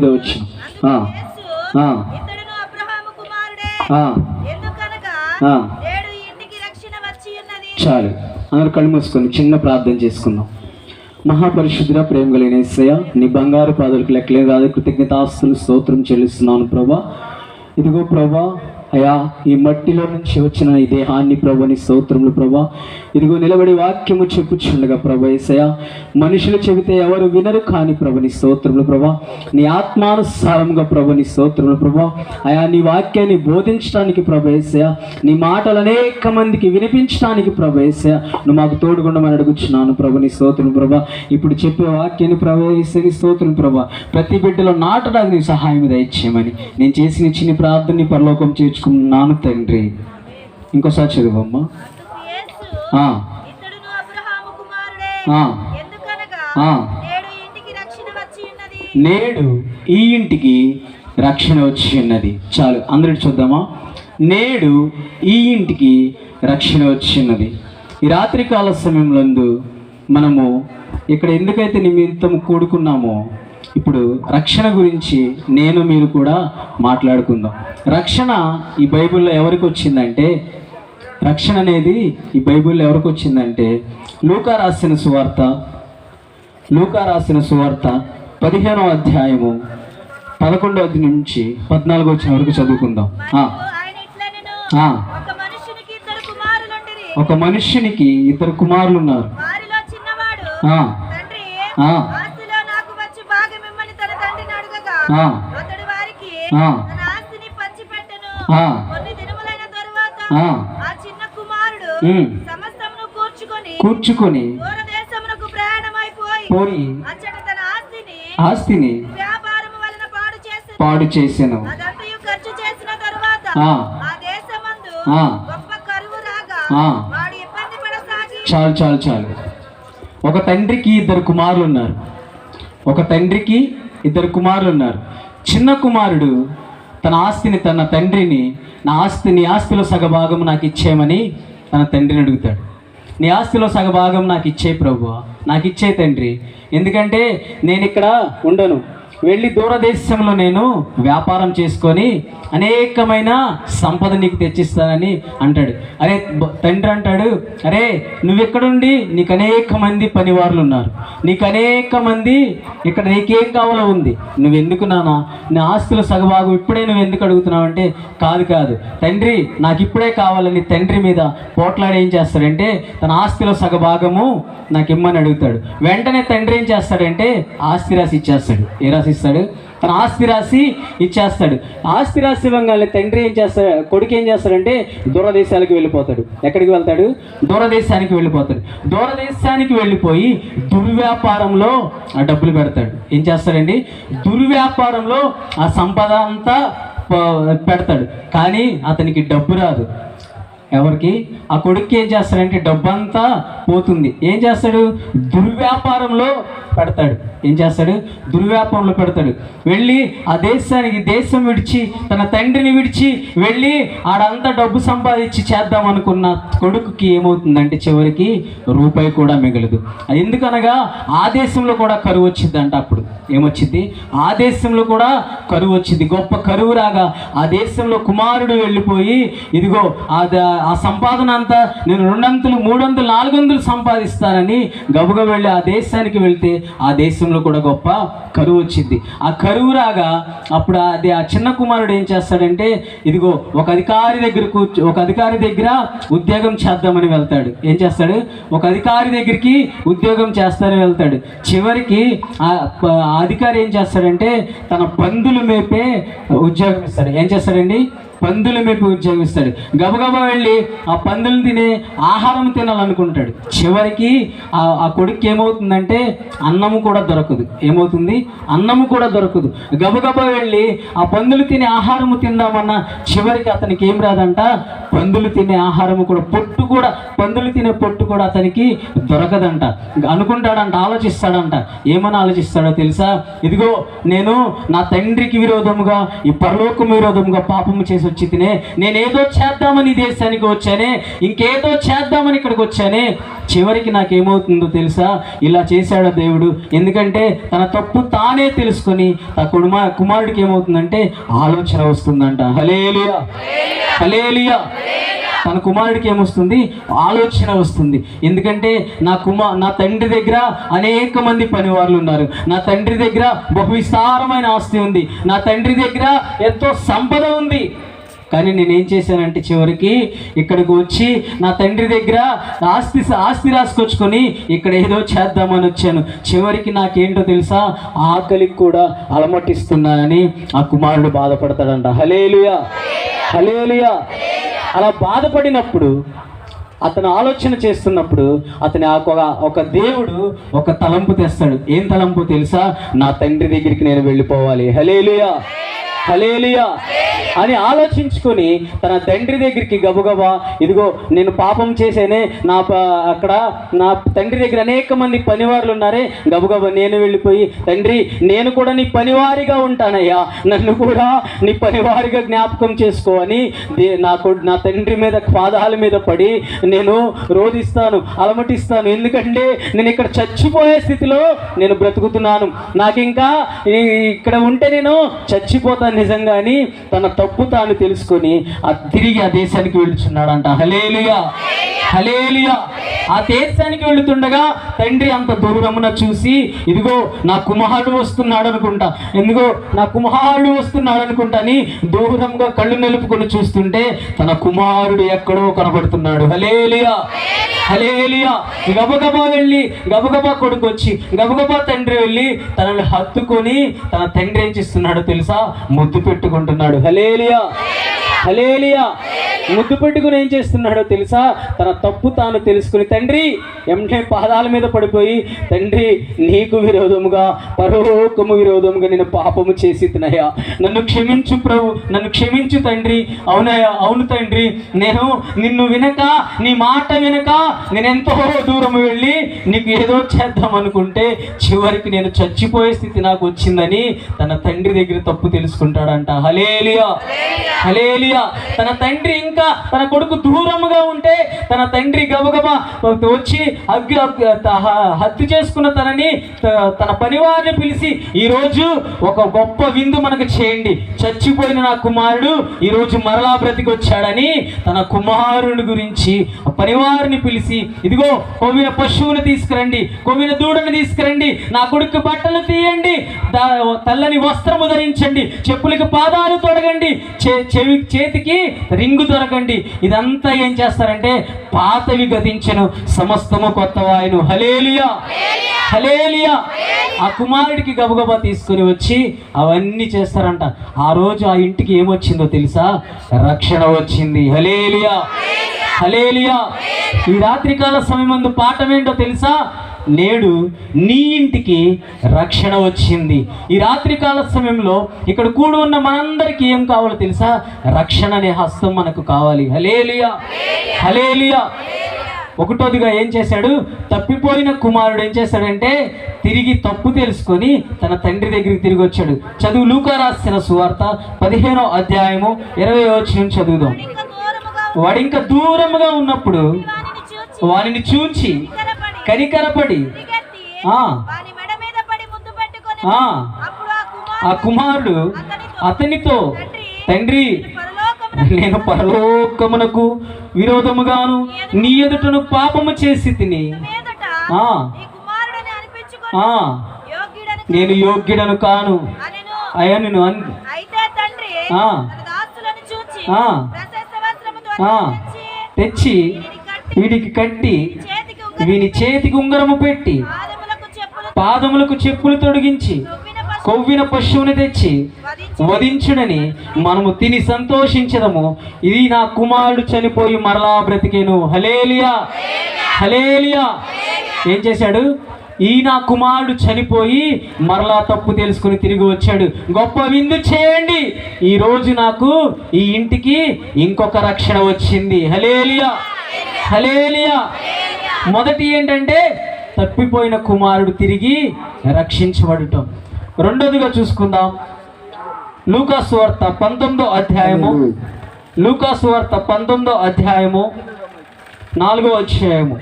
5వ వచనం. చాలు, అందరూ కళ్ళు మూసుకొని చిన్న ప్రార్థన చేసుకుందాం. మహాపరిశుద్ధుడా, ప్రేమ కలిగిన యేసయ్య, నీ బంగారు పాదాలకు లెక్కలే కాదు కృతజ్ఞతాస్తులు స్తోత్రం చెల్లిస్తున్నాను ప్రభా. ఇదిగో ప్రభా, అయా ఈ మట్టిలో నుంచి వచ్చిన ఈ దేహాన్ని ప్రభా నీ స్తోత్రములు ప్రభా. ఇదిగో నిలబడి వాక్యము చెప్పుచుండగా ప్రభా యేసయ్య, మనుషులు చెబితే ఎవరు వినరు కానీ ప్రభా నీ స్తోత్రములు ప్రభా. నీ ఆత్మానుసారముగా ప్రభా నీ స్తోత్రములు ప్రభా. అయా నీ వాక్యాన్ని బోధించడానికి ప్రభా యేసయ్య, నీ మాటలు అనేక మందికి వినిపించడానికి ప్రభా యేసయ్య, నువ్వు మాకు తోడుగుండమని అడుగుచున్నాను ప్రభా నీ స్తోత్రం ప్రభా. ఇప్పుడు చెప్పే వాక్యాన్ని ప్రభా యేసయ్య నీ స్తోత్రం ప్రభా, ప్రతి బిడ్డలో నాటడానికి నీ సహాయం దయచేయమని నేను చేసిన చిన్న ప్రార్థనని పరలోకం చేర్చుకున్నాను తండ్రి. ఇంకోసారి చదువమ్మా. నేడు ఈ ఇంటికి రక్షణ వచ్చి ఉన్నది. చాలు, అందరికి చూద్దామా. నేడు ఈ ఇంటికి రక్షణ వచ్చి ఉన్నది. ఈ రాత్రికాల సమయంలో మనము ఇక్కడ ఎందుకైతే నిమిత్తం కూడుకున్నామో, ఇప్పుడు రక్షణ గురించి నేను మీరు కూడా మాట్లాడుకుందాం. రక్షణ ఈ బైబిల్లో ఎవరికి వచ్చిందంటే, రక్షణ అనేది ఈ బైబిల్లో ఎవరికి వచ్చిందంటే, లూకా రాసిన సువార్త 15వ అధ్యాయము 11వ నుంచి 14వ వచనం వరకు చదువుకుందాం. ఒక మనుష్యునికి 2 కుమారులు ఉన్నారు. కూర్చుకొని పోయి ఆస్తిని పాడు చేసెను. చాలు. ఒక తండ్రికి 2 కుమారులు ఉన్నారు. చిన్న కుమారుడు తన ఆస్తిని, తన తండ్రిని, నీ ఆస్తిలో సగభాగం నాకు ఇచ్చేయమని తన తండ్రిని అడుగుతాడు. నీ ఆస్తిలో సగభాగం నాకు ఇచ్చే ప్రభువా, నాకు ఇచ్చే తండ్రి, ఎందుకంటే నేను ఇక్కడ ఉండను, వెళ్ళి దూరదేశంలో నేను వ్యాపారం చేసుకొని అనేకమైన సంపద నీకు తెచ్చిస్తానని అంటాడు. అరే తండ్రి అంటాడు, అరే నువ్వెక్కడుండి, నీకు అనేక మంది పనివారులు ఉన్నారు, నీకు అనేక మంది ఇక్కడ, నీకేం కావాలో ఉంది, నువ్వెందుకు నాన్న నా ఆస్తుల సగభాగం ఇప్పుడే నువ్వు ఎందుకు అడుగుతున్నావు అంటే, కాదు తండ్రి నాకు ఇప్పుడే కావాలని తండ్రి మీద పోట్లాడి ఏం చేస్తాడంటే తన ఆస్తిలో సగభాగము నాకు ఇమ్మని అడుగుతాడు. వెంటనే తండ్రి ఏం చేస్తాడంటే ఆస్తి రాసి ఇచ్చేస్తాడు. ఏ రాసి ఇస్తాడు? తన ఆస్తి రాసి ఇచ్చేస్తాడు. ఆస్తి రాసి ఇవ్వగానే తండ్రి ఏం చేస్తాడు, కొడుకు ఏం చేస్తాడంటే దూరదేశాలకు వెళ్ళిపోతాడు. ఎక్కడికి వెళ్తాడు? దూరదేశానికి వెళ్ళిపోయి దుర్వ్యాపారంలో ఆ డబ్బులు పెడతాడు. ఏం చేస్తాడండి? దుర్వ్యాపారంలో ఆ సంపద అంతా పెడతాడు. కానీ అతనికి డబ్బు రాదు. ఎవరికి? ఆ కొడుక్కి ఏం చేస్తాడంటే డబ్బంతా పోతుంది. ఏం చేస్తాడు? దుర్వ్యాపారంలో పెడతాడు. వెళ్ళి ఆ దేశం విడిచి, తన తండ్రిని విడిచి వెళ్ళి ఆడంతా డబ్బు సంపాదించి చేద్దాం అనుకున్న కొడుకుకి ఏమవుతుందంటే చివరికి రూపాయి కూడా మిగలదు. ఎందుకనగా ఆ దేశంలో కూడా కరువు వచ్చిందంట. అప్పుడు ఏమొచ్చింది? ఆ దేశంలో కూడా కరువు వచ్చింది. గొప్ప కరువు రాగా ఆ దేశంలో కుమారుడు వెళ్ళిపోయి, ఇదిగో ఆ సంపాదన అంతా నేను 200, 300, 400 సంపాదిస్తానని గబగబ వెళ్ళి ఆ దేశానికి వెళ్తే ఆ దేశంలో కూడా గొప్ప కరువు వచ్చింది. ఆ కరువు రాగా అప్పుడు ఆ చిన్న కుమారుడు ఏం చేస్తాడంటే, ఇదిగో ఒక అధికారి దగ్గర ఉద్యోగం చేద్దామని వెళ్తాడు. ఏం చేస్తాడు? ఒక అధికారి దగ్గరికి ఉద్యోగం చేస్తానని వెళ్తాడు. చివరికి ఆ అధికారి ఏం చేస్తాడంటే తన పందులు మేపే ఉద్యోగం ఇస్తాడు. ఏం చేస్తాడండి? పందులు మేపి ఉద్యోగం ఇస్తాడు. గబగబా వెళ్ళి ఆ పందులు తినే ఆహారం తినాలనుకుంటాడు. చివరికి ఆ కొడుకు ఏమవుతుందంటే అన్నము కూడా దొరకదు. అన్నము కూడా దొరకదు. గబగబా వెళ్ళి ఆ పందులు తినే ఆహారము తిందామన్నా చివరికి అతనికి ఏం రాదంట, పందులు తినే ఆహారము కూడా, పందులు తినే పొట్టు కూడా అతనికి దొరకదంట. అనుకుంటాడంట, ఆలోచిస్తాడంట. ఏమని ఆలోచిస్తాడో తెలుసా? ఇదిగో నేను నా తండ్రికి విరోధముగా, ఈ పరలోకం విరోధముగా పాపము చేసి వచ్చి తినే, నేనేదో చేద్దామని దేశానికి వచ్చానే, ఇంకేదో చేద్దామని ఇక్కడికి వచ్చానే, చివరికి నాకేమవుతుందో తెలుసా? ఇలా చేశాడు దేవుడు. ఎందుకంటే తన తప్పు తానే తెలుసుకొని కుమారుడికి ఏమవుతుందంటే ఆలోచన వస్తుందంట. హల్లెలూయా, హల్లెలూయా. తన కుమారుడికి ఏమొస్తుంది? ఆలోచన వస్తుంది. ఎందుకంటే నా తండ్రి దగ్గర అనేక మంది పనివాళ్ళు ఉన్నారు, నా తండ్రి దగ్గర బహు విస్తారమైన ఆస్తి ఉంది, నా తండ్రి దగ్గర ఎంతో సంపద ఉంది. కానీ నేనేం చేశానంటే చివరికి ఇక్కడికి వచ్చి నా తండ్రి దగ్గర ఆస్తి రాసుకొచ్చుకొని ఇక్కడ ఏదో చేద్దామని వచ్చాను. చివరికి నాకేంటో తెలుసా? ఆకలికి కూడా అలమటిస్తున్నానని ఆ కుమారుడు బాధపడతాడంట. హల్లెలూయా, హల్లెలూయా. అలా బాధపడినప్పుడు, అతను ఆలోచన చేస్తున్నప్పుడు అతని ఒక దేవుడు ఒక తలంపు తెస్తాడు. ఏం తలంపు తెలుసా? నా తండ్రి దగ్గరికి నేను వెళ్ళిపోవాలి. హల్లెలూయా, హల్లెలూయా అని ఆలోచించుకొని తన తండ్రి దగ్గరికి గబగబా, ఇదిగో నేను పాపం చేసేనే, అక్కడ నా తండ్రి దగ్గర అనేక మంది పనివారులు ఉన్నారే, గబగబా నేను వెళ్ళిపోయి, తండ్రి నేను కూడా నీ పనివారిగా ఉంటానయ్యా, నన్ను కూడా నీ పనివారిగా జ్ఞాపకం చేసుకో అని నా తండ్రి మీద పాదాల మీద పడి నేను రోధిస్తాను, అలమటిస్తాను. ఎందుకంటే నేను ఇక్కడ చచ్చిపోయే స్థితిలో నేను బ్రతుకుతున్నాను, నాకు ఇంకా ఇక్కడ ఉంటే నేను చచ్చిపోతాను నిజంగా అని తన తప్పు తాను తెలుసుకొని తిరిగి ఆ దేశానికి వెళ్తున్నాడంట. హల్లెలూయా, హల్లెలూయా. ఆ దేశానికి వెళుతుండగా తండ్రి అంత దూరమున చూసి, ఇదిగో నా కుమారుడు వస్తున్నాడు అనుకుంటా, ఎందుకో నా కుమారుడు వస్తున్నాడు అనుకుంటా అని దూరంగా కళ్ళు నిలుపుకొని చూస్తుంటే తన కుమారుడు ఎక్కడో కనబడుతున్నాడు. హల్లెలూయా, హల్లెలూయా. గబగబా వెళ్ళి గబగబా కొడుకు వచ్చి గబగబా తండ్రి వెళ్ళి తనని హత్తుకొని తన తండ్రి ఏం చేస్తున్నాడో తెలుసా? ముద్దు పెట్టుకుంటున్నాడు. హల్లెలూయా, హల్లెలూయా. ముద్దు పెట్టుకుని ఏం చేస్తున్నాడో తెలుసా? తన తప్పు తాను తెలుసుకుని తండ్రి ఎంటే పాదాల మీద పడిపోయి, తండ్రి నీకు విరోధముగా పరలోకము విరోధముగా నేను పాపము చేసి తినయ్యా, నన్ను క్షమించు ప్రభు, నన్ను క్షమించు తండ్రి. అవునయ్యా, అవును తండ్రి, నేను నిన్ను వినక, నీ మాట వినక నేను ఎంతో దూరం వెళ్ళి నీకు ఏదో చేద్దాం అనుకుంటే చివరికి నేను చచ్చిపోయే స్థితి నాకు వచ్చిందని తన తండ్రి దగ్గర తప్పు తెలుసుకుంటాడంట. హల్లెలూయా, హల్లెలూయా. తన తండ్రి ఇంకా తన కొడుకు దూరముగా ఉంటే తన తండ్రి గబగబా వచ్చి హత్య చేసుకున్న తన పనివారిని పిలిచి, ఈరోజు ఒక గొప్ప విందు మనకు చేయండి, చచ్చిపోయిన నా కుమారుడు ఈరోజు మరలా బ్రతికొచ్చాడని తన కుమారుని గురించి పనివారిని పిలిచి, ఇదిగో కొవ్విన పశువును తీసుకురండి, కొవ్విన దూడను తీసుకురండి, నా కొడుకు బట్టలు తీయండి, తెల్లని వస్త్రము ధరించండి, చెప్పులకి పాదాలు తొడగండి, చేతికి రింగు దొరకండి. ఇదంతా ఏం చేస్తారంటే పాతవి గతించెను, సమస్తము కొత్తవాయను. హల్లెలూయా, హల్లెలూయా. ఆ కుమారుడికి గబగబా తీసుకుని వచ్చి అవన్నీ చేస్తారంట. ఆ రోజు ఆ ఇంటికి ఏమొచ్చిందో తెలుసా? రక్షణ వచ్చింది. హల్లెలూయా, హల్లెలూయా. ఈ రాత్రికాల సమయమందు పాఠం ఏంటో తెలుసా? నేడు నీ ఇంటికి రక్షణ వచ్చింది. ఈ రాత్రికాల సమయంలో ఇక్కడ కూడి ఉన్న మనందరికీ ఏం కావాలో తెలుసా? రక్షణ అనే హస్తం మనకు కావాలి. హల్లెలూయా, హల్లెలూయా. ఒకటోదిగా ఏం చేశాడు? తప్పిపోయిన కుమారుడు ఏం చేశాడంటే తిరిగి తప్పు తెలుసుకొని తన తండ్రి దగ్గరికి తిరిగి వచ్చాడు. చదువు, లూకా రాసిన సువార్త 15వ అధ్యాయము 20వ వచనం చదువుదాం. వాడు ఇంకా దూరముగా ఉన్నప్పుడు వానిని చూచి కనికరపడి ఆ కుమారుడు అతనితో, తండ్రి నేను పరలోకమునకు విరోధముగాను నీ ఎదుటను పాపము చేసి తిని నేను యోగ్యుడను కాను అయను తెచ్చి వీడికి కట్టి వీని చేతికి ఉంగరము పెట్టి పాదములకు చెప్పులు తొడిగించి కొవ్విన పశువుని తెచ్చి వధించుడని మనము తిని సంతోషించదము. ఇది నా కుమారుడు చనిపోయి మరలా బ్రతికేను. హల్లెలూయా, హల్లెలూయా. ఏం చేశాడు? ఈ నా కుమారుడు చనిపోయి మరలా తప్పు తెలుసుకుని తిరిగి వచ్చాడు. గొప్ప విందు చేయండి, ఈ రోజు నాకు ఈ ఇంటికి ఇంకొక రక్షణ వచ్చింది. హల్లెలూయా, హల్లెలూయా. మొదటి ఏంటంటే తప్పిపోయిన కుమారుడు తిరిగి రక్షించబడటం. రెండోదిగా చూసుకుందాం, లూకా సువార్త 19వ అధ్యాయము లూకాసు వార్త 19వ అధ్యాయము 4వ అధ్యాయము.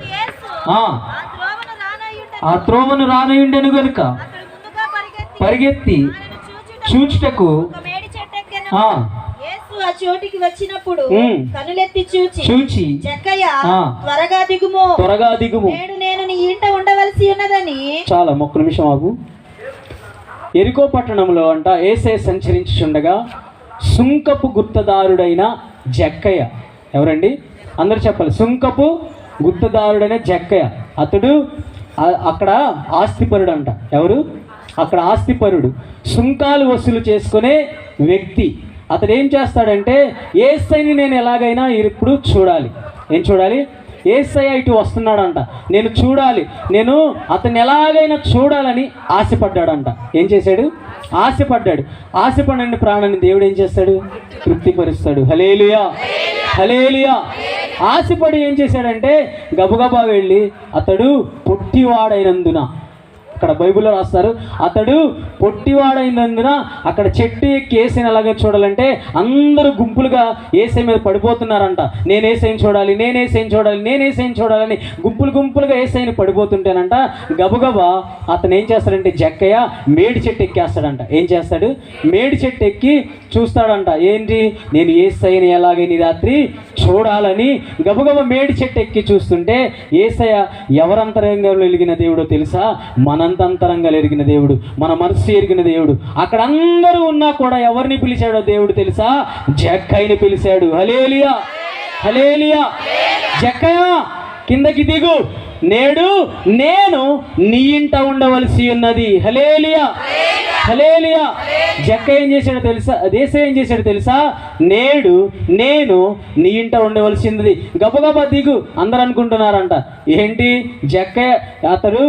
ఆ త్రోవను రానయుండెను గనుక పరిగెత్తి చూచుటకు చోటికి వచ్చినప్పుడు కనులెత్తి చూచి జక్కయ్య త్వరగా దిగుము, నేను నీ ఇంట ఉండవలసి ఉన్నదని. చాలా ఒక్క నిమిషం ఆగు. ఎరికో పట్టణంలో అంట యేసయ్య సంచరించుచుండగా సుంకపు గుత్తదారుడైన జక్కయ్య, ఎవరండి అందరు చెప్పాలి, సుంకపు గుత్తదారుడైన జక్కయ్య, అతడు అక్కడ ఆస్తిపరుడు అంట. ఎవరు అక్కడ ఆస్తిపరుడు, సుంకాలు వసూలు చేసుకునే వ్యక్తి. అతడు ఏం చేస్తాడంటే యేసయ్యని నేను ఎలాగైనా ఇప్పుడు చూడాలి. ఏం చూడాలి? యేసయ్య ఇటు వస్తున్నాడంట, నేను చూడాలి, నేను అతన్ని ఎలాగైనా చూడాలని ఆశపడ్డాడంట. ఏం చేశాడు? ఆశపడ్డాడు. ఆశపడిన ప్రాణాన్ని దేవుడు ఏం చేస్తాడు? తృప్తిపరుస్తాడు. హల్లెలూయా, హల్లెలూయా. ఆశపడి ఏం చేశాడంటే గబగబా వెళ్ళి అతడు పొట్టివాడైనందున, అక్కడ బైబిల్లో రాస్తారు, అతడు పొట్టివాడైనందున అక్కడ చెట్టు ఎక్కి యేసయ్యని ఎలాగ చూడాలంటే అందరూ గుంపులుగా యేసయ్య మీద పడిపోతున్నారంట. నేను యేసయ్యని చూడాలి, నేను యేసయ్యని చూడాలి, నేను యేసయ్యని చూడాలని గుంపులుగా యేసయ్యని పడిపోతుంటేనంట గబగబా అతను ఏం చేస్తాడంటే జక్కయ్య మేడి చెట్టు ఎక్కేస్తాడంట. ఏం చేస్తాడు? మేడి చెట్టు ఎక్కి చూస్తాడంట. ఏంటి? నేను యేసయ్యని ఎలాగైనా రాత్రి చూడాలని గబగబా మేడి చెట్టు ఎక్కి చూస్తుంటే యేసయ్య ఎవరంతరంగా ఎరిగిన దేవుడో తెలుసా? మనంతంతరంగా ఎరిగిన దేవుడు, మన మనసు ఎరిగిన దేవుడు. అక్కడ అందరూ ఉన్నా కూడా ఎవరిని పిలిచాడో దేవుడు తెలుసా? జక్కయ్యని పిలిచాడు. హల్లెలూయా, హల్లెలూయా. జక్కయ్య కిందకి దిగు, నేడు నేను నీ ఇంట ఉండవలసి ఉన్నది. హల్లెలూయా, హల్లెలూయా. జక్కయ్య ఏం చేశాడో తెలుసా? యేసయ్య ఏం చేశాడో తెలుసా? నేడు నేను నీ ఇంట ఉండవలసింది. గబగబా దిగు. అందరు అనుకుంటున్నారంట ఏంటి జక్కయ్య అతడు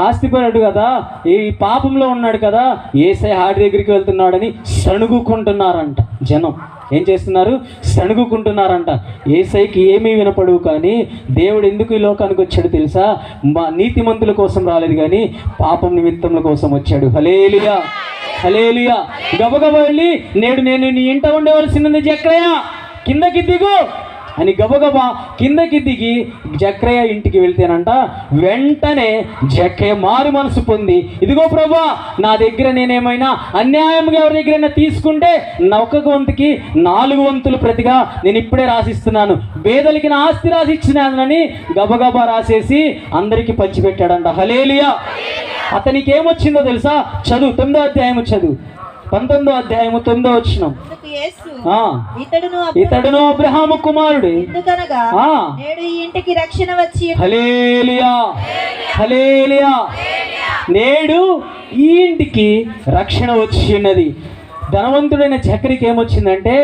ఆస్తిపరుడు కదా, ఈ పాపంలో ఉన్నాడు కదా, యేసయ్య హాడి దగ్గరికి వెళ్తున్నాడని సణుగుకుంటున్నారంట జనం. ఏం చేస్తున్నారు? సణుగుకుంటున్నారంట. యేసయ్యకి ఏమీ వినపడవు. కానీ దేవుడు ఎందుకు ఈ లోకానికి వచ్చాడు తెలుసా? మా నీతిమంతుల కోసం రాలేదు కానీ పాపం నిమిత్తముల కోసం వచ్చాడు. హల్లెలూయా, హల్లెలూయా. గబగబా వెళ్ళి నేడు నేను నీ ఇంట ఉండవలసినది జక్కయ్య, కిందకి దిగు అని గబగబా కిందకి దిగి జక్కయ్య ఇంటికి వెళ్తేనంట వెంటనే జక్కయ్య మారు మనసు పొంది, ఇదిగో ప్రభువా, నా దగ్గర నేనేమైనా అన్యాయంగా ఎవరి దగ్గరైనా తీసుకుంటే ఒక వంతుకి 4 వంతులు ప్రతిగా నేను ఇప్పుడే రాసిస్తున్నాను, పేదలకి నా ఆస్తి రాసిచ్చినానని గబగబా రాసేసి అందరికీ పంచిపెట్టాడంట. హల్లెలూయా. అతనికి ఏమొచ్చిందో తెలుసా? చదువు 9వ అధ్యాయము చదువు, 19వ అధ్యాయము 9వ వచనం. ఇతడును అబ్రహాము కుమారుడు, నేడు ఈ ఇంటికి రక్షణ వచ్చి. హల్లెలూయా, హల్లెలూయా. నేడు ఈ ఇంటికి రక్షణ వచ్చి ఉన్నది. ధనవంతుడైన జక్కయ్యకి ఏమొచ్చిందంటే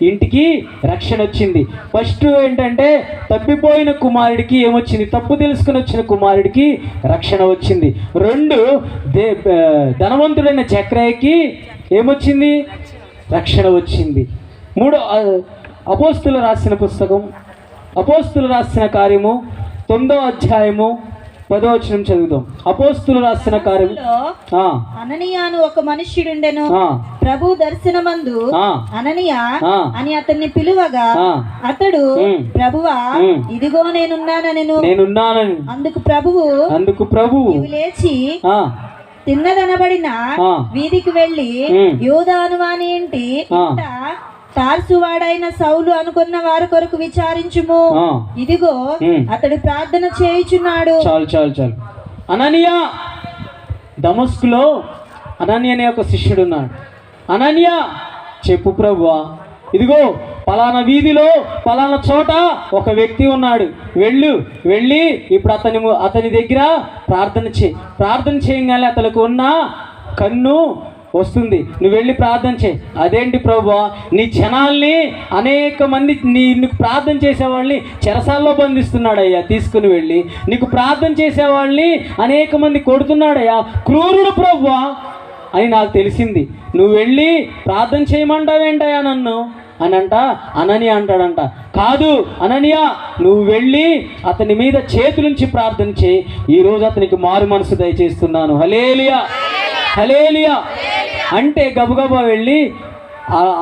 ఇంటికి రక్షణ వచ్చింది. ఫస్ట్ ఏంటంటే తప్పిపోయిన కుమారుడికి ఏమొచ్చింది? తప్పు తెలుసుకుని వచ్చిన కుమారుడికి రక్షణ వచ్చింది. 2 ధనవంతుడైన జక్కయ్యకి ఏమొచ్చింది? రక్షణ వచ్చింది. 3 అపోస్తులు రాసిన పుస్తకం, అపోస్తులు రాసిన కార్యము 9వ అధ్యాయము 10వ వచనం చదువుదాం. అపోస్తులు రాసిన కార్యం. అననీయాను ఒక మనుష్యుడుండెను, ప్రభు దర్శనమందు అననీయా అని అతన్ని పిలువగా అతడు, ప్రభువా, ఇదిగో నేనున్నానని. అందుకు ప్రభువు లేచి తిన్నదనబడిన వీధికి వెళ్ళి యూదాను వాని ఇంటి తార్సువాడైన సౌలు అనుకున్న వారి కొరకు విచారించుము, ఇదిగో అతడు ప్రార్థన చేయుచున్నాడు. చాలు. అననీయా, దమస్కులో అననీయ అనే ఒక శిష్యుడు ఉన్నాడు. అననీయ, చెప్పు ప్రభువా, ఇదిగో పలానా వీధిలో పలానా చోట ఒక వ్యక్తి ఉన్నాడు, వెళ్ళి ఇప్పుడు అతని దగ్గర ప్రార్థన చేయగానే అతనికి ఉన్న కన్ను వస్తుంది, నువ్వు వెళ్ళి ప్రార్థన చేయి. అదేంటి ప్రభువా, నీ జనాల్ని అనేక మంది నీకు ప్రార్థన చేసేవాళ్ళని చెరసాల్లో బంధిస్తున్నాడయ్యా, తీసుకుని వెళ్ళి నీకు ప్రార్థన చేసేవాళ్ళని అనేక మంది కొడుతున్నాడయ్యా, క్రూరుడు ప్రభువా అని నాకు తెలిసింది. నువ్వు వెళ్ళి ప్రార్థన చేయమంటావేంటయ్యా నన్ను అని అననీయ అంటాడంట. కాదు అననీయ, నువ్వు వెళ్ళి అతని మీద చేతులుంచి ప్రార్థన చేయి, ఈరోజు అతనికి మారు మనసు దయచేస్తున్నాను. హల్లెలూయా, హల్లెలూయా. అంటే గబగబా వెళ్ళి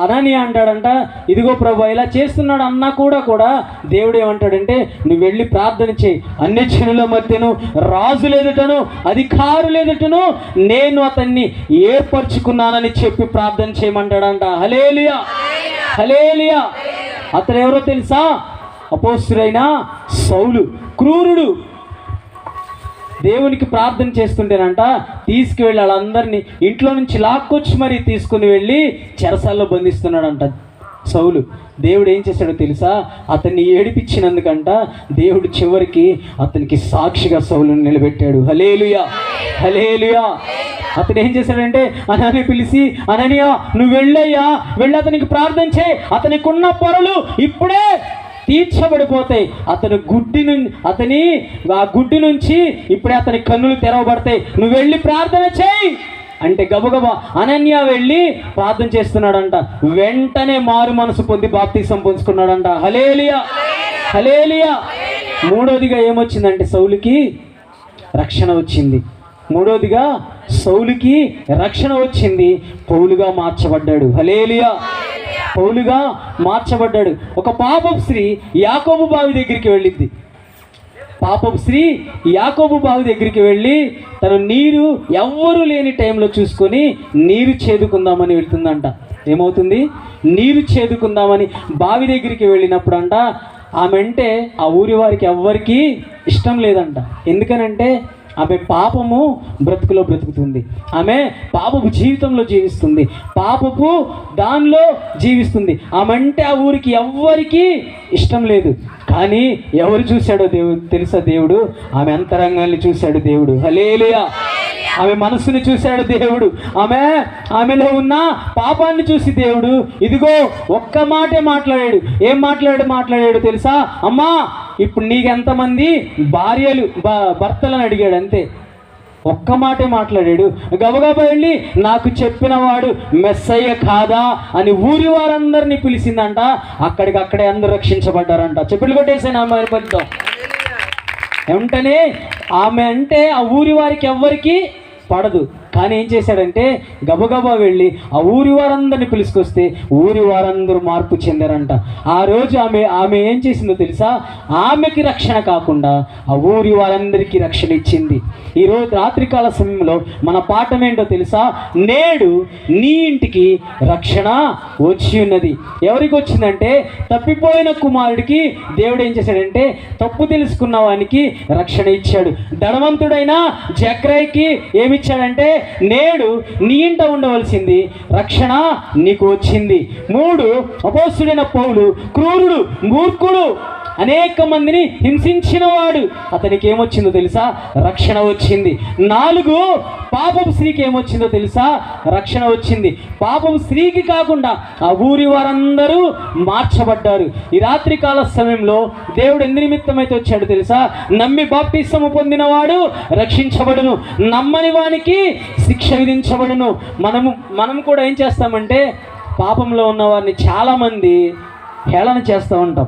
అననీయ అంటాడంట, ఇదిగో ప్రభు ఇలా చేస్తున్నాడు అన్నా కూడా దేవుడు ఏమంటాడంటే, నువ్వు వెళ్ళి ప్రార్థన చేయి, అన్ని జనుల మధ్యను, రాజుల ఎదుటను, అధికారుల ఎదుటను నేను అతన్ని ఏర్పరచుకున్నానని చెప్పి ప్రార్థన చేయమంటాడంట. హల్లెలూయా, హల్లెలూయా. అతను ఎవరో తెలుసా? అపోస్తలుడైన సౌలు, క్రూరుడు. దేవునికి ప్రార్థన చేస్తుంటేనంట తీసుకువెళ్ళి వాళ్ళందరినీ ఇంట్లో నుంచి లాక్కొచ్చి మరీ తీసుకుని వెళ్ళి చెరసాల్లో బంధిస్తున్నాడంట సౌలు. దేవుడు ఏం చేశాడో తెలుసా? అతన్ని ఏడిపించినందుకంట దేవుడు చివరికి అతనికి సాక్షిగా సౌలుని నిలబెట్టాడు. హల్లెలూయా, హల్లెలూయా. అతను ఏం చేశాడంటే అనని పిలిచి, అననీయ నువ్వు వెళ్ళయ్యా, వెళ్ళి అతనికి ప్రార్థన చేయి, అతనికి ఉన్న పొరలు ఇప్పుడే తీర్చబడిపోతాయి, ఆ గుడ్డి నుంచి ఇప్పుడే అతని కన్నులు తెరవబడతాయి, నువ్వు వెళ్ళి ప్రార్థన చేయి అంటే గబగబా అనన్య వెళ్ళి ప్రార్థన చేస్తున్నాడంట. వెంటనే మారు మనసు పొంది బాప్తిసం పొందుకున్నాడంట. హల్లెలూయా, హల్లెలూయా. మూడోదిగా ఏమొచ్చిందంటే సౌలుకి రక్షణ వచ్చింది. మూడోదిగా సౌలుకి రక్షణ వచ్చింది, పౌలుగా మార్చబడ్డాడు. హల్లెలూయా, పౌలుగా మార్చబడ్డాడు. ఒక పాపపు స్త్రీ యాకోబు బావి దగ్గరికి వెళ్ళింది. పాపపు స్త్రీ యాకోబు బావి దగ్గరికి వెళ్ళి తను నీరు ఎవ్వరూ లేని టైంలో చూసుకొని నీరు చేదుకుందామని వెళ్తుందంట. ఏమవుతుంది? నీరు చేదుకుందామని బావి దగ్గరికి వెళ్ళినప్పుడు అంట ఆమె అంటే ఆ ఊరి వారికి ఎవ్వరికీ ఇష్టం లేదంట. ఎందుకనంటే ఆమె పాపము బ్రతుకులో బ్రతుకుతుంది, ఆమె పాపపు జీవితంలో జీవిస్తుంది, పాపపు దానిలో జీవిస్తుంది. ఆమె అంటే ఆ ఊరికి ఎవ్వరికీ ఇష్టం లేదు. కానీ ఎవరు చూశాడో దేవుడు తెలుసా? దేవుడు ఆమె అంతరంగాన్ని చూశాడు దేవుడు. హల్లెలూయా. ఆమె మనసుని చూశాడు దేవుడు. ఆమెలో ఉన్న పాపాన్ని చూసి దేవుడు ఇదిగో ఒక్క మాటే మాట్లాడాడు. ఏం మాట్లాడాడు తెలుసా? అమ్మా ఇప్పుడు నీకెంతమంది భర్తలను అడిగాడు. అంతే, ఒక్క మాటే మాట్లాడాడు. గబగబా వెళ్ళి నాకు చెప్పిన వాడు మెస్సయ్య కాదా అని ఊరి వారందరినీ పిలిచిందంట. అక్కడికక్కడే అందరూ రక్షించబడ్డారంట. చెప్పులు కొట్టేసాను ఆమె పరితో. వెంటనే ఆమె అంటే ఆ ఊరి వారికి ఎవ్వరికి పడదు. కానీ ఏం చేశాడంటే గబగబా వెళ్ళి ఆ ఊరి వారందరిని పిలుచుకొస్తే ఊరి వారందరూ మార్పు చెందారంట. ఆ రోజు ఆమె ఏం చేసిందో తెలుసా? ఆమెకి రక్షణ కాకుండా ఆ ఊరి వారందరికీ రక్షణ ఇచ్చింది. ఈరోజు రాత్రికాల సమయంలో మన పాఠం ఏంటో తెలుసా? నేడు నీ ఇంటికి రక్షణ వచ్చి ఉన్నది. ఎవరికి వచ్చిందంటే తప్పిపోయిన కుమారుడికి దేవుడు ఏం చేశాడంటే తప్పు తెలుసుకున్న వానికి రక్షణ ఇచ్చాడు. ధనవంతుడైన జక్రైకి ఏమిచ్చాడంటే నేడు నీ ఇంట ఉండవలసింది రక్షణ నీకు వచ్చింది. 3 అపోస్తలుడైన పౌలు క్రూరుడు, మూర్ఖుడు, అనేక మందిని హింసించిన వాడు, అతనికి ఏమొచ్చిందో తెలుసా? రక్షణ వచ్చింది. 4 పాపపు స్త్రీకి ఏమొచ్చిందో తెలుసా? రక్షణ వచ్చింది. పాపపు స్త్రీకి కాకుండా ఆ ఊరి వారందరూ మార్చబడ్డారు. ఈ రాత్రికాల సమయంలో దేవుడు ఎందు నిమిత్తమైతే వచ్చాడు తెలుసా? నమ్మి బాప్తిసము పొందినవాడు రక్షించబడును, నమ్మని వానికి శిక్ష విధించబడును. మనం కూడా ఏం చేస్తామంటే పాపంలో ఉన్న వారిని చాలామంది హేళన చేస్తూ ఉంటాం.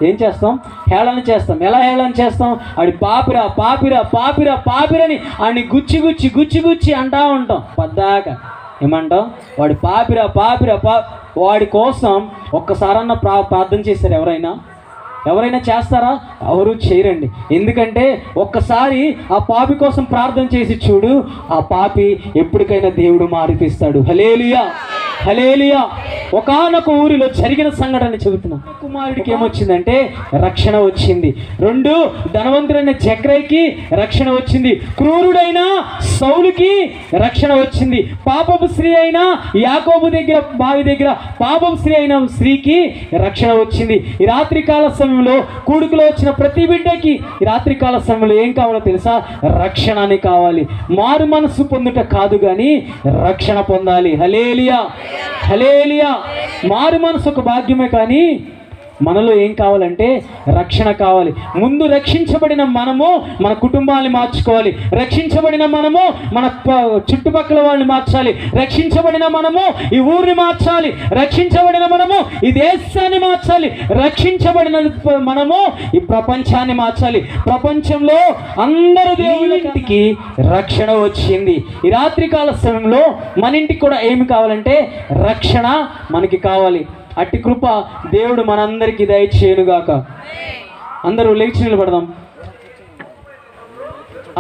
ఏం చేస్తాం? హేళన చేస్తాం. ఎలా హేళన చేస్తాం? ఆడి పాపిరా పాపిరా పాపిరా పాపిరని ఆడిని గుచ్చి అంటా ఉంటాం. పద్దాక ఏమంటాం? వాడి పాపిరా పాపిరా వాడి కోసం ఒక్కసారన్నా ప్రార్థన చేశారు ఎవరైనా చేస్తారా? ఎవరు చేయరండి. ఎందుకంటే ఒక్కసారి ఆ పాపి కోసం ప్రార్థన చేసి చూడు, ఆ పాపి ఎప్పటికైనా దేవుడు మారిపిస్తాడు. హల్లెలూయా, హల్లెలూయా. ఒకానొక ఊరిలో జరిగిన సంఘటన చెబుతున్నా. కుమారుడికి ఏమొచ్చిందంటే రక్షణ వచ్చింది. 2 ధనవంతుడైన జక్రైకి రక్షణ వచ్చింది. క్రూరుడైన సౌలుకి రక్షణ వచ్చింది. పాపపు స్త్రీ అయిన యాకోబు దగ్గర బావి దగ్గర పాపపు స్త్రీ అయిన స్త్రీకి రక్షణ వచ్చింది. ఈ రాత్రికాల సమయంలో కూడుకులో వచ్చిన ప్రతి బిడ్డకి ఈ రాత్రికాల సమయంలో ఏం కావాలో తెలుసా? రక్షణ అని కావాలి. మారు మనసు పొందుట కాదు కానీ రక్షణ పొందాలి. హల్లెలూయా, హల్లెలూయా. మారు మనసు ఒక భాగ్యమే కానీ మనలో ఏం కావాలంటే రక్షణ కావాలి. ముందు రక్షించబడిన మనము మన కుటుంబాన్ని మార్చుకోవాలి, రక్షించబడిన మనము మన చుట్టుపక్కల వాళ్ళని మార్చాలి, రక్షించబడిన మనము ఈ ఊరిని మార్చాలి, రక్షించబడిన మనము ఈ దేశాన్ని మార్చాలి, రక్షించబడిన మనము ఈ ప్రపంచాన్ని మార్చాలి. ప్రపంచంలో అందరూ దేవునికి రక్షణ వచ్చింది. ఈ రాత్రికాల సమయంలో మన ఇంటికి కూడా ఏమి కావాలంటే రక్షణ మనకి కావాలి. అట్టి కృప దేవుడు మనందరికీ దయచేయునుగాక. అందరూ లేచి నిలబడదాం,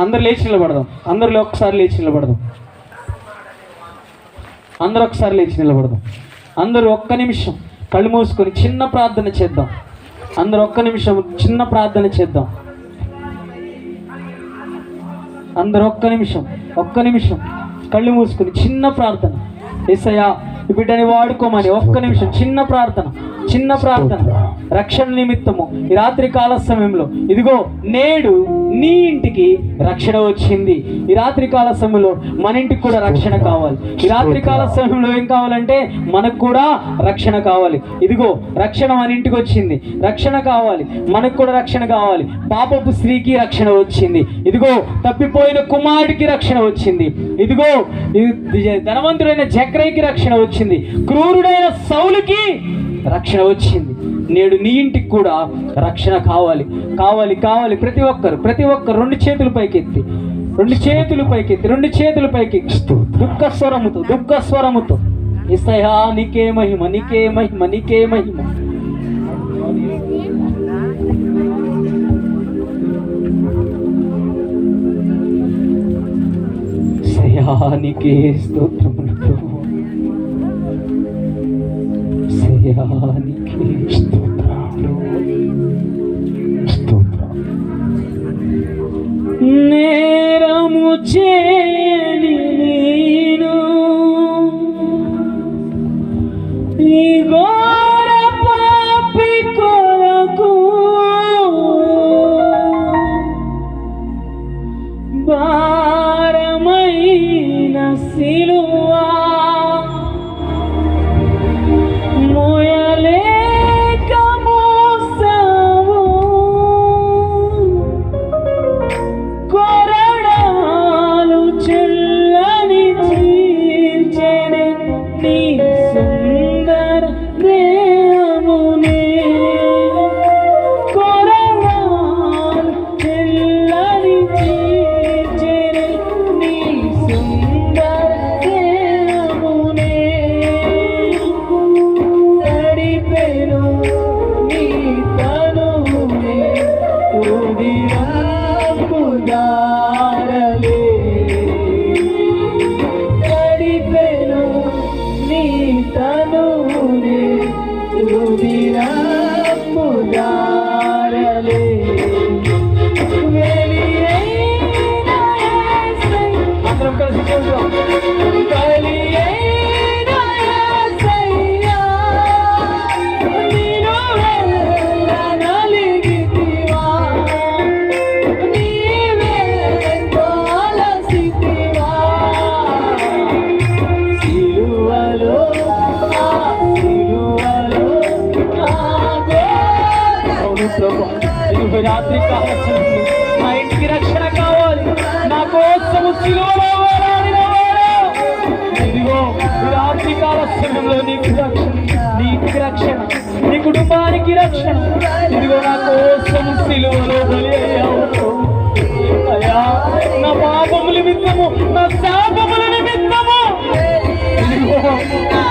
అందరూ లేచి నిలబడదాం, అందరూ ఒకసారి లేచి నిలబడదాం, అందరూ ఒకసారి లేచి నిలబడదాం. అందరూ ఒక్క నిమిషం కళ్ళు మూసుకొని చిన్న ప్రార్థన చేద్దాం. అందరూ ఒక్క నిమిషం చిన్న ప్రార్థన చేద్దాం. అందరూ ఒక్క నిమిషం కళ్ళు మూసుకొని చిన్న ప్రార్థన. యేసయ్యా ఈ బిడ్డని వాడుకోమని ఒక్క నిమిషం చిన్న ప్రార్థన రక్షణ నిమిత్తము ఈ రాత్రి కాల సమయంలో. ఇదిగో నేడు నీ ఇంటికి రక్షణ వచ్చింది. ఈ రాత్రి కాల సమయంలో మన ఇంటికి కూడా రక్షణ కావాలి. ఈ రాత్రి కాల సమయంలో ఏం కావాలంటే మనకు కూడా రక్షణ కావాలి. ఇదిగో రక్షణ మన ఇంటికి వచ్చింది, రక్షణ కావాలి, మనకు కూడా రక్షణ కావాలి. పాపపు స్త్రీకి రక్షణ వచ్చింది, ఇదిగో తప్పిపోయిన కుమారుడికి రక్షణ వచ్చింది, ఇదిగో ధనవంతుడైన జక్రయ్యకి రక్షణ వచ్చింది, క్రూరుడైన సౌలుకి రక్షణ వచ్చింది. నేడు నీ ఇంటికి కూడా రక్షణ కావాలి. ప్రతి ఒక్కరు రెండు చేతులు పైకెత్తి దుఃఖ స్వరముతో యేసయ్యా నీకే మహిమ, నీకే మహిమ, నీకే మహిమ. యేసయ్యా నీకే స్తోత్రములు ప్రభువా, యేసయ్యా నీకే స్తోత్రాలు. నేరము చేయని నేను ఈ ఘోర పాపి కొరకు భారమైన సిలువా మోయలేక మోసావు, కొరడాలు చెల్లని చీల్చెనే నీ సుందర దేహమునే, కొరడాలు చెల్లని చీల్చెనే నీ సుందర దేహమునే, తడిపెను నీ తనువునే ఉదిరాపు దారలే, తడిపెను నీ తనువునే ఉదిరాపు దారలే. అందరం కలిసి చూద్దాం. బలియైన యేసయ్యా, నీలో నలిగితివా, నీవే తోలసితివా, సిలువలో ఆ సిలువలో ఆ ఘోర రాత్రి కావచ్చు. నా ఇంటికి రక్షణ కావాలి, నా కోసము సిలువలో వేలాడినవాడు. ఇదిగో ఈ రాత్రి కాల సమయంలో నీకు రక్షణ, నీ కుటుంబానికి రక్షణ. ఇదిగో నా కోసము సిలువలో బలి అయ్యావు అయ్యా, నా పాపముల నిమిత్తము, నా శాపముల నిమిత్తము. ఇదిగో నా